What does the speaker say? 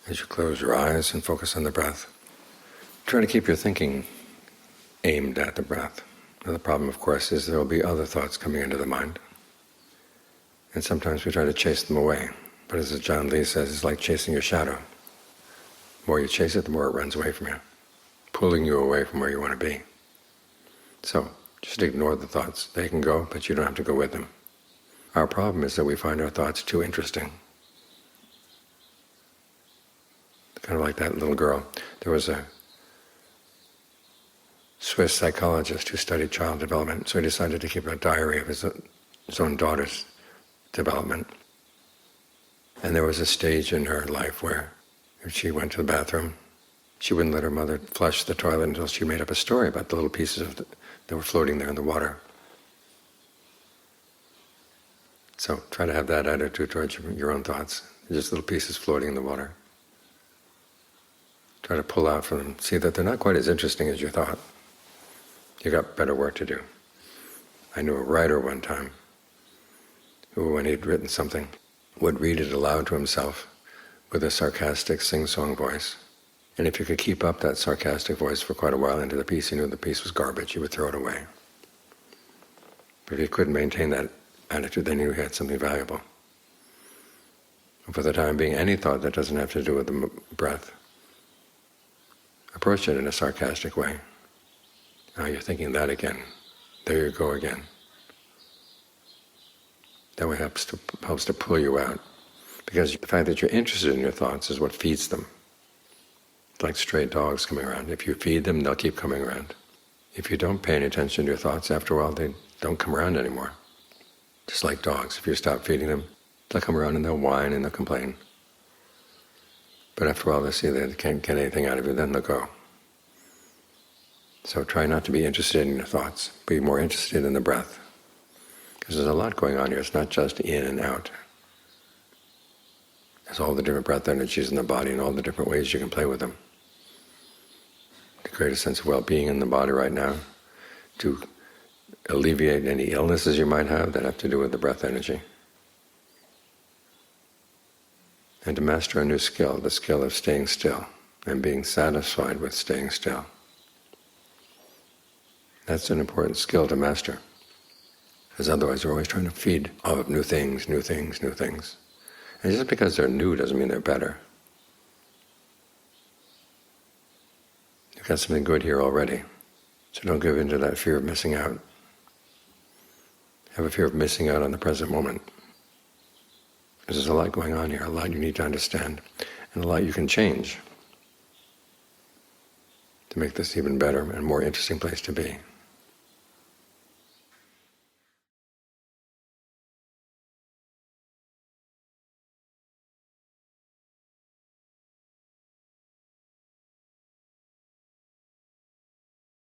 As you close your eyes and focus on the breath, try to keep your thinking aimed at the breath. Now the problem, of course, is there will be other thoughts coming into the mind, and sometimes we try to chase them away. But as John Lee says, it's like chasing your shadow. The more you chase it, the more it runs away from you, pulling you away from where you want to be. So just ignore the thoughts. They can go, but you don't have to go with them. Our problem is that we find our thoughts too interesting. Kind of like that little girl. There was a Swiss psychologist who studied child development, so he decided to keep a diary of his own daughter's development. And there was a stage in her life where if she went to the bathroom, she wouldn't let her mother flush the toilet until she made up a story about the little pieces that were floating there in the water. So try to have that attitude towards your own thoughts. They're just little pieces floating in the water. Try to pull out from them. See that they're not quite as interesting as you thought. You got better work to do. I knew a writer one time who, when he'd written something, would read it aloud to himself with a sarcastic sing-song voice. And if you could keep up that sarcastic voice for quite a while into the piece, he knew the piece was garbage, he would throw it away. But if he couldn't maintain that attitude, then he knew he had something valuable. And for the time being, any thought that doesn't have to do with the breath, approach it in a sarcastic way. Now you're thinking that again. There you go again. That way helps to pull you out. Because the fact that you're interested in your thoughts is what feeds them. It's like stray dogs coming around. If you feed them, they'll keep coming around. If you don't pay any attention to your thoughts, after a while they don't come around anymore. Just like dogs. If you stop feeding them, they'll come around and they'll whine and they'll complain. But after a while they see they can't get anything out of you, then they'll go. So try not to be interested in your thoughts. Be more interested in the breath. Because there's a lot going on here. It's not just in and out. There's all the different breath energies in the body and all the different ways you can play with them. To create a sense of well-being in the body right now, to alleviate any illnesses you might have that have to do with the breath energy. And to master a new skill, the skill of staying still and being satisfied with staying still. That's an important skill to master, because otherwise we're always trying to feed all of new things, new things, new things. And just because they're new doesn't mean they're better. You've got something good here already, so don't give in to that fear of missing out. Have a fear of missing out on the present moment. Because there's a lot going on here, a lot you need to understand, and a lot you can change to make this even better and more interesting place to be.